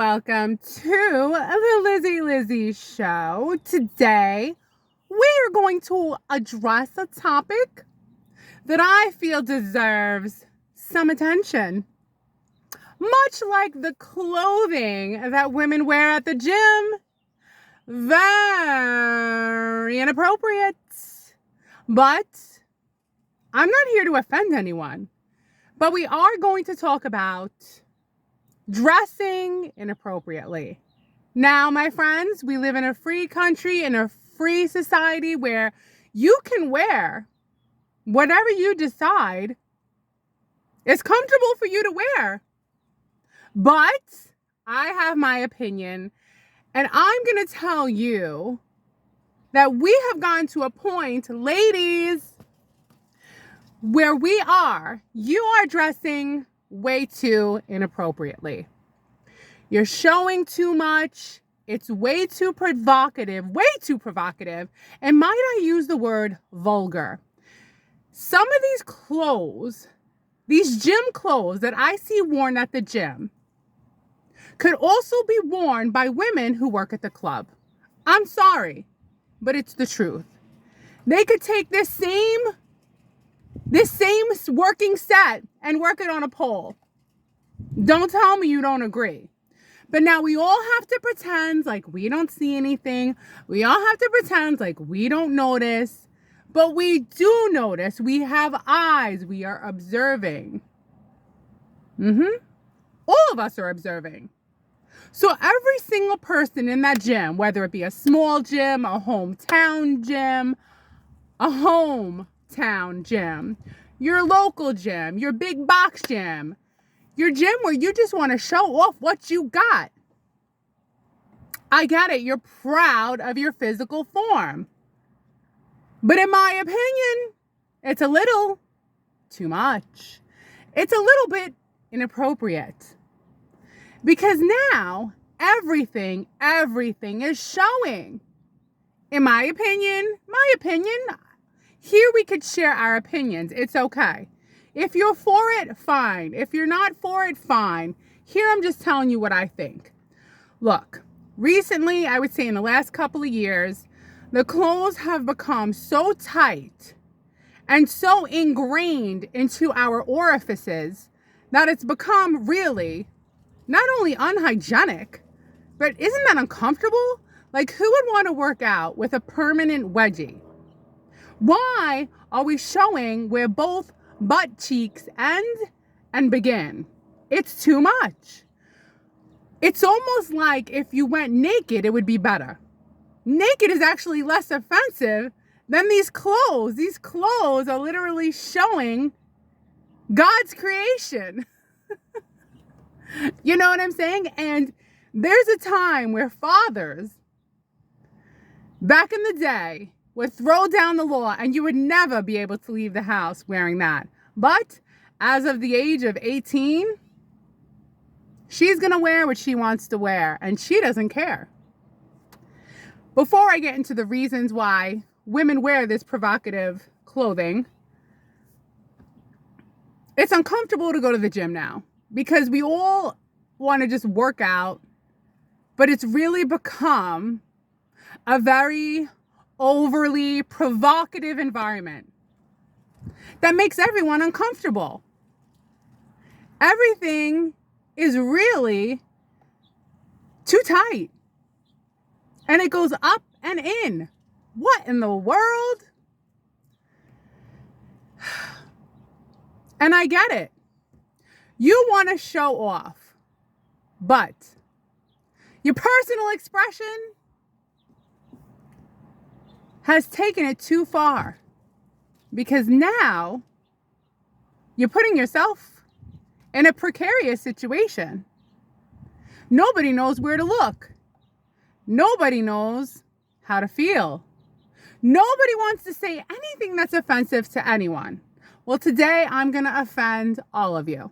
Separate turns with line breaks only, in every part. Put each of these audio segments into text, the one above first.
welcome to the Lizzy Show. Today, we're going to address a topic that I feel deserves some attention. Much like the clothing that women wear at the gym, very inappropriate. But I'm not here to offend anyone. But we are going to talk about dressing inappropriately. Now, my friends, we live in a free country, in a free society where you can wear whatever you decide is comfortable for you to wear. But I have my opinion, and I'm going to tell you that we have gotten to a point, ladies, where you are dressing way too inappropriately. You're showing too much. It's way too provocative, and might I use the word vulgar. Some of these clothes, these gym clothes that I see worn at the gym, could also be worn by women who work at the club. I'm sorry, but it's the truth. They could take this same working set and work it on a pole. Don't tell me you don't agree. But now we all have to pretend like we don't see anything. We all have to pretend like we don't notice. But we do notice. We have eyes. We are observing. All of us are observing. So every single person in that gym, whether it be a small gym, a hometown gym, your local gym, your big box gym, your gym where you just want to show off what you got. I get it. You're proud of your physical form. But in my opinion, it's a little too much. It's a little bit inappropriate. Because now everything is showing. In my opinion, here we could share our opinions. It's okay. If you're for it, fine. If you're not for it, fine. Here I'm just telling you what I think. Look, recently, I would say in the last couple of years, the clothes have become so tight and so ingrained into our orifices that it's become really not only unhygienic, but isn't that uncomfortable? Like, who would want to work out with a permanent wedgie? Why are we showing where both butt cheeks end and begin? It's too much. It's almost like if you went naked, it would be better. Naked is actually less offensive than these clothes. These clothes are literally showing God's creation. You know what I'm saying? And there's a time where fathers, back in the day, would throw down the law and you would never be able to leave the house wearing that. But as of the age of 18, she's going to wear what she wants to wear and she doesn't care. Before I get into the reasons why women wear this provocative clothing, it's uncomfortable to go to the gym now because we all want to just work out, but it's really become a very overly provocative environment that makes everyone uncomfortable. Everything is really too tight and it goes up and in. What in the world? And I get it. You want to show off, but your personal expression has taken it too far because now you're putting yourself in a precarious situation. Nobody knows where to look. Nobody knows how to feel. Nobody wants to say anything that's offensive to anyone. Well, today I'm going to offend all of you.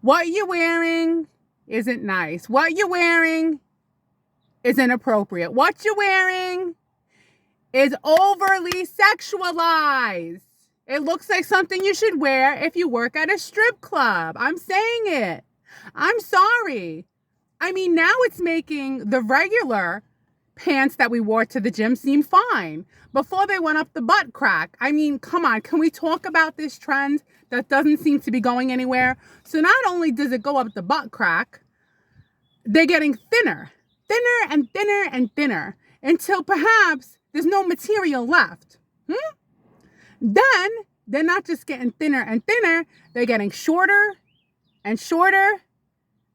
What you're wearing isn't nice. What you're wearing is inappropriate. What you're wearing is overly sexualized. It looks like something you should wear if you work at a strip club. I'm saying it. I'm sorry. I mean, now it's making the regular pants that we wore to the gym seem fine before they went up the butt crack. I mean, come on, can we talk about this trend that doesn't seem to be going anywhere? So not only does it go up the butt crack, they're getting thinner and thinner and thinner until perhaps there's no material left. Then they're not just getting thinner and thinner, they're getting shorter and shorter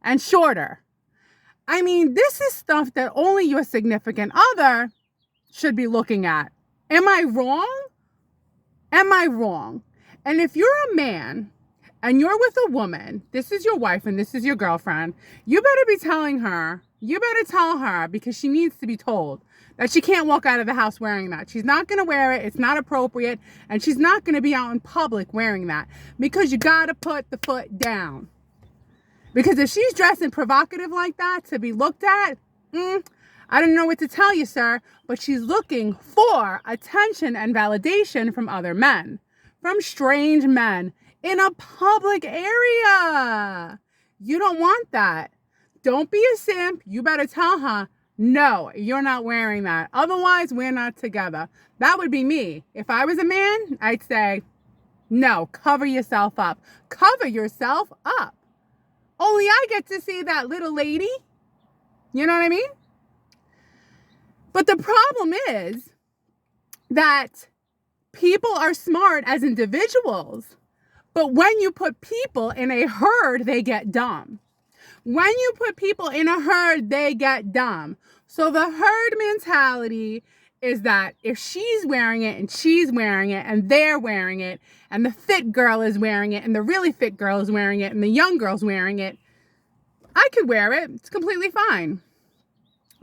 and shorter. I mean, this is stuff that only your significant other should be looking at. Am I wrong? Am I wrong? And if you're a man and you're with a woman, this is your wife and this is your girlfriend, you better be telling her, you better tell her, because she needs to be told that she can't walk out of the house wearing that. She's not going to wear it. It's not appropriate. And she's not going to be out in public wearing that, because you got to put the foot down. Because if she's dressing provocative like that to be looked at, I don't know what to tell you, sir, but she's looking for attention and validation from other men, from strange men in a public area. You don't want that. Don't be a simp. You better tell her, no, you're not wearing that. Otherwise, we're not together. That would be me. If I was a man, I'd say, no, cover yourself up. Cover yourself up. Only I get to see that little lady. You know what I mean? But the problem is that people are smart as individuals, but when you put people in a herd, they get dumb. When you put people in a herd, they get dumb. So the herd mentality is that if she's wearing it and she's wearing it and they're wearing it and the fit girl is wearing it and the really fit girl is wearing it and the young girl's wearing it, I could wear it. It's completely fine.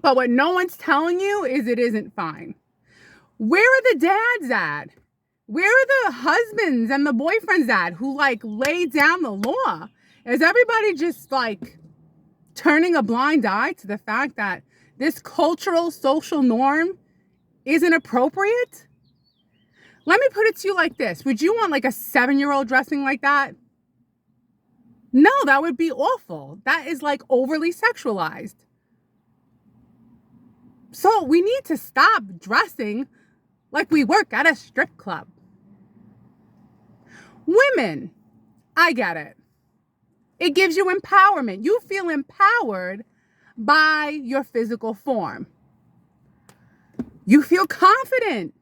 But what no one's telling you is it isn't fine. Where are the dads at? Where are the husbands and the boyfriends at who lay down the law? Is everybody just turning a blind eye to the fact that this cultural social norm isn't appropriate? Let me put it to you like this. Would you want a 7-year-old dressing like that? No, that would be awful. That is overly sexualized. So we need to stop dressing like we work at a strip club. Women, I get it. It gives you empowerment. You feel empowered by your physical form. You feel confident.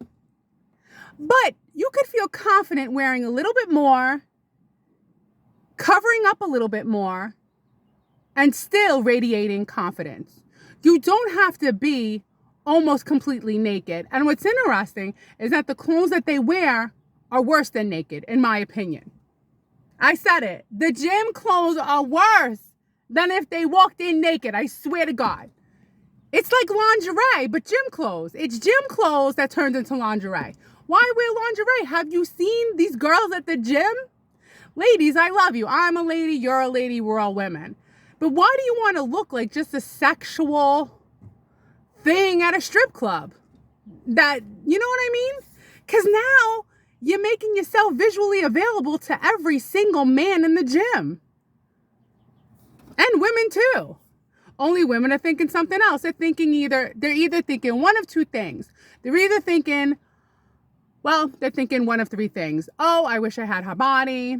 But you could feel confident wearing a little bit more, covering up a little bit more, and still radiating confidence. You don't have to be almost completely naked. And what's interesting is that the clothes that they wear are worse than naked, in my opinion. I said it. The gym clothes are worse than if they walked in naked. I swear to God. It's like lingerie, but gym clothes. It's gym clothes that turns into lingerie. Why wear lingerie? Have you seen these girls at the gym? Ladies, I love you. I'm a lady. You're a lady. We're all women. But why do you want to look like just a sexual thing at a strip club? That, you know what I mean? Because now you're making yourself visually available to every single man in the gym. And women too. Only women are thinking something else. They're either thinking one of two things. They're thinking one of three things. Oh, I wish I had her body.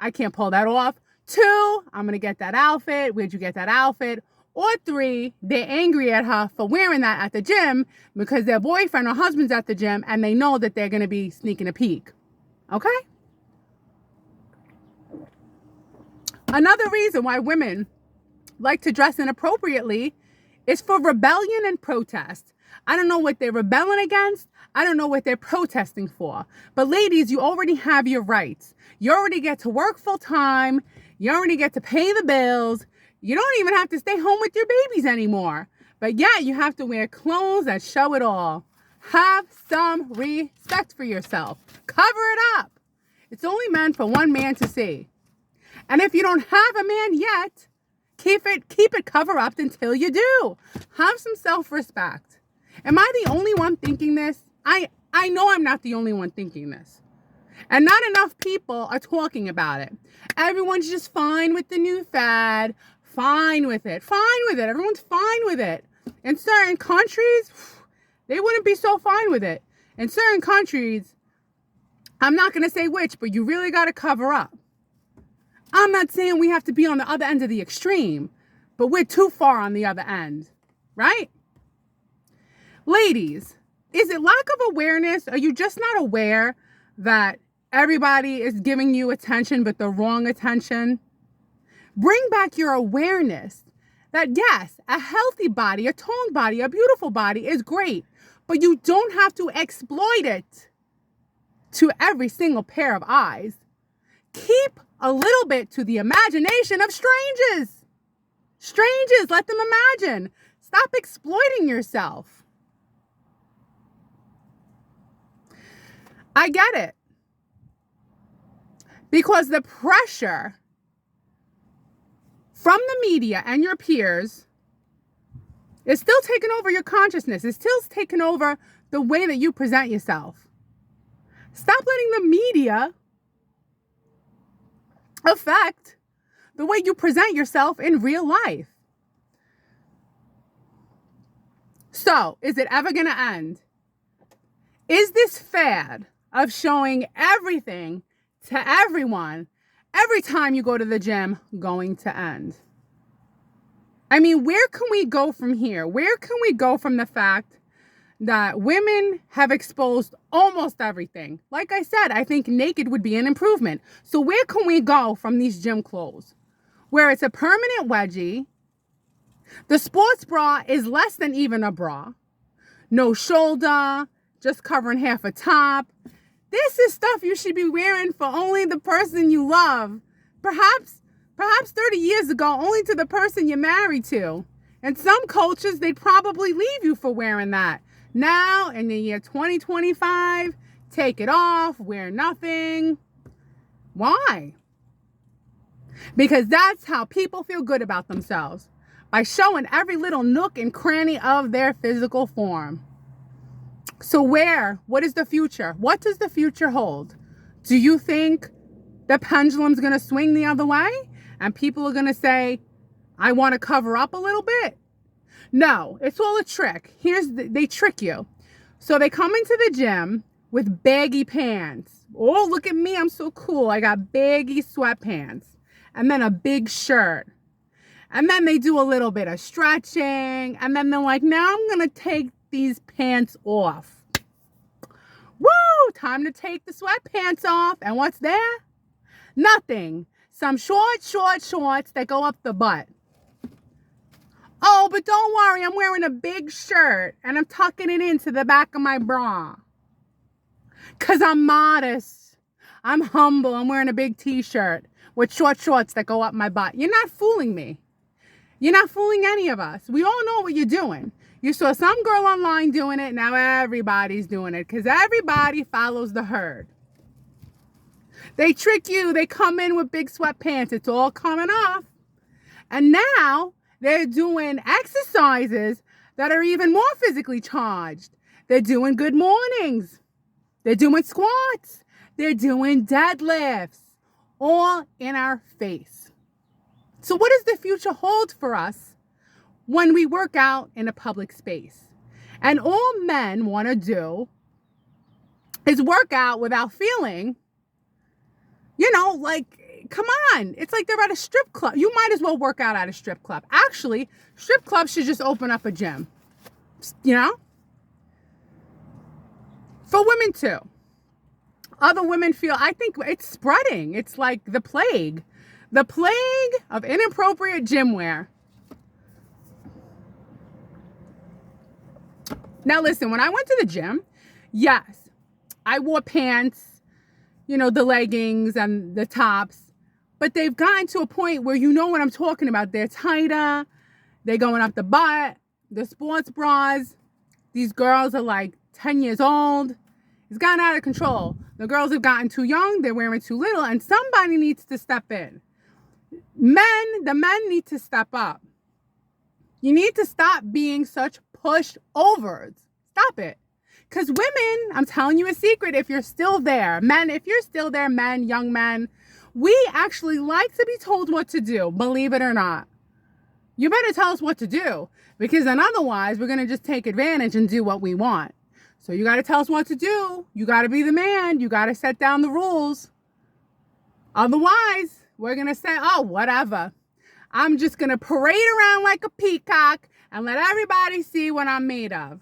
I can't pull that off. 2, I'm going to get that outfit. Where'd you get that outfit? Or 3, they're angry at her for wearing that at the gym because their boyfriend or husband's at the gym and they know that they're going to be sneaking a peek. Okay? Another reason why women like to dress inappropriately is for rebellion and protest. I don't know what they're rebelling against. I don't know what they're protesting for. But ladies, you already have your rights. You already get to work full time. You already get to pay the bills. You don't even have to stay home with your babies anymore. But yeah, you have to wear clothes that show it all. Have some respect for yourself. Cover it up. It's only meant for one man to see. And if you don't have a man yet, keep it cover up until you do. Have some self-respect. Am I the only one thinking this? I know I'm not the only one thinking this. And not enough people are talking about it. Everyone's just fine with the new fad, fine with it. Fine with it. Everyone's fine with it. In certain countries, they wouldn't be so fine with it. In certain countries, I'm not going to say which, but you really got to cover up. I'm not saying we have to be on the other end of the extreme, but we're too far on the other end, right? Ladies, is it lack of awareness? Are you just not aware that everybody is giving you attention, but the wrong attention? Bring back your awareness that yes, a healthy body, a toned body, a beautiful body is great, but you don't have to exploit it to every single pair of eyes. Keep a little bit to the imagination of strangers. Strangers, let them imagine. Stop exploiting yourself. I get it. Because the pressure from the media and your peers is still taking over your consciousness. It's still taking over the way that you present yourself. Stop letting the media affect the way you present yourself in real life. So, is it ever going to end? Is this fad of showing everything to everyone every time you go to the gym going to end? I mean, where can we go from here? Where can we go from the fact that women have exposed almost everything? Like I said, I think naked would be an improvement. So where can we go from these gym clothes? Where it's a permanent wedgie, the sports bra is less than even a bra, no shoulder, just covering half a top. This is stuff you should be wearing for only the person you love. Perhaps 30 years ago, only to the person you're married to. In some cultures, they'd probably leave you for wearing that. Now, in the year 2025, take it off, wear nothing. Why? Because that's how people feel good about themselves. By showing every little nook and cranny of their physical form. So what is the future? What does the future hold? Do you think the pendulum's going to swing the other way? And people are going to say, I want to cover up a little bit? No, it's all a trick. They trick you. So they come into the gym with baggy pants. Oh, look at me. I'm so cool. I got baggy sweatpants. And then a big shirt. And then they do a little bit of stretching. And then they're like, now I'm going to take these pants off. Woo! Time to take the sweatpants off. And what's there? Nothing. Some shorts that go up the butt. Oh, but don't worry. I'm wearing a big shirt. And I'm tucking it into the back of my bra. Because I'm modest. I'm humble. I'm wearing a big t-shirt with shorts that go up my butt. You're not fooling me. You're not fooling any of us. We all know what you're doing. You saw some girl online doing it. Now everybody's doing it because everybody follows the herd. They trick you. They come in with big sweatpants. It's all coming off. And now they're doing exercises that are even more physically charged. They're doing good mornings. They're doing squats. They're doing deadlifts. All in our face. So what does the future hold for us when we work out in a public space? And all men want to do is work out without feeling, like, come on. It's like they're at a strip club. You might as well work out at a strip club. Actually, strip clubs should just open up a gym, for women too. Other women feel, I think it's spreading. It's like the plague of inappropriate gym wear. Now listen, when I went to the gym, yes, I wore pants, the leggings and the tops, but they've gotten to a point where you know what I'm talking about. They're tighter, they're going up the butt, the sports bras. These girls are like 10 years old. It's gotten out of control. The girls have gotten too young, they're wearing too little, and somebody needs to step in. The men need to step up. You need to stop being such pushovers. Stop it. Because women, I'm telling you a secret, if you're still there, men, if you're still there, men, young men, we actually like to be told what to do, believe it or not. You better tell us what to do, because then otherwise we're going to just take advantage and do what we want. So you got to tell us what to do. You got to be the man. You got to set down the rules. Otherwise, we're going to say, oh, whatever. I'm just going to parade around like a peacock and let everybody see what I'm made of.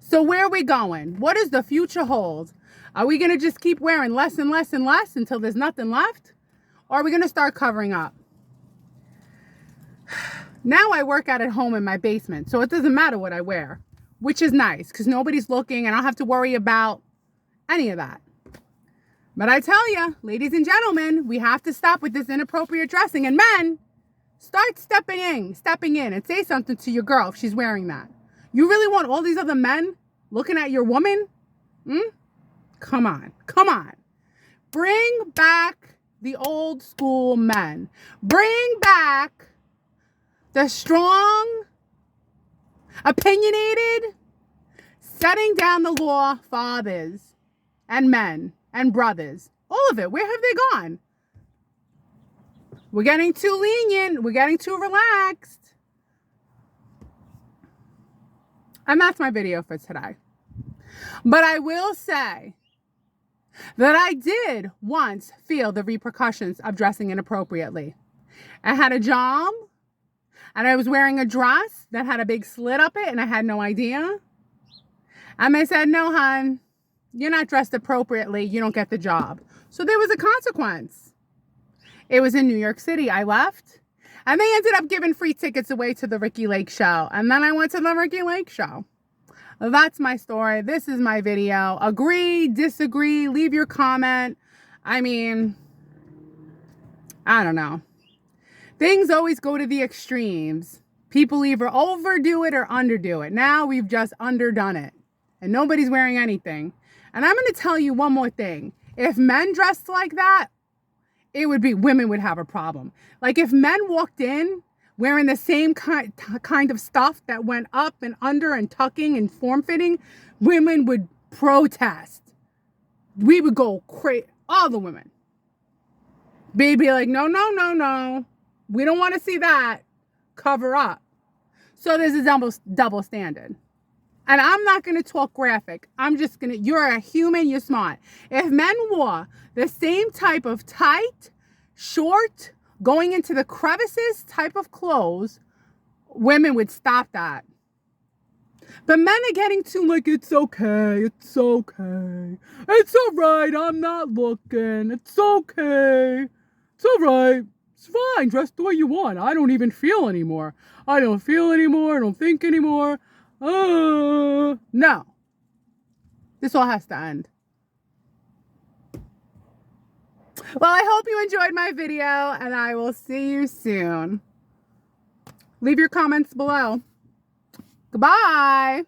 So where are we going? What does the future hold? Are we going to just keep wearing less and less and less until there's nothing left? Or are we going to start covering up? Now I work out at home in my basement, so it doesn't matter what I wear, which is nice because nobody's looking and I don't have to worry about any of that. But I tell you, ladies and gentlemen, we have to stop with this inappropriate dressing. And men, start stepping in and say something to your girl if she's wearing that. You really want all these other men looking at your woman? Come on. Bring back the old school men. Bring back the strong, opinionated, setting down the law fathers and men and brothers. All of it. Where have they gone? We're getting too lenient. We're getting too relaxed. And that's my video for today. But I will say that I did once feel the repercussions of dressing inappropriately. I had a job and I was wearing a dress that had a big slit up it and I had no idea. And they said, no, hon, you're not dressed appropriately. You don't get the job. So there was a consequence. It was in New York City. I left. And they ended up giving free tickets away to the Ricky Lake show. And then I went to the Ricky Lake show. That's my story. This is my video. Agree, disagree, leave your comment. I mean, I don't know. Things always go to the extremes. People either overdo it or underdo it. Now we've just underdone it. And nobody's wearing anything. And I'm going to tell you one more thing. If men dressed like that, it would be, women would have a problem. Like if men walked in wearing the same kind of stuff that went up and under and tucking and form-fitting, women would protest. We would go crazy. All the women. They'd be like, no. We don't want to see that. Cover up. So there's a double standard. And I'm not going to talk graphic. I'm just going to, you're a human, you're smart. If men wore the same type of tight, short, going into the crevices type of clothes, women would stop that. But men are getting too like, it's okay. It's all right, I'm not looking. It's okay. It's all right. It's fine, dress the way you want. I don't even feel anymore. I don't think anymore. No. This all has to end. Well, I hope you enjoyed my video, and I will see you soon. Leave your comments below. Goodbye.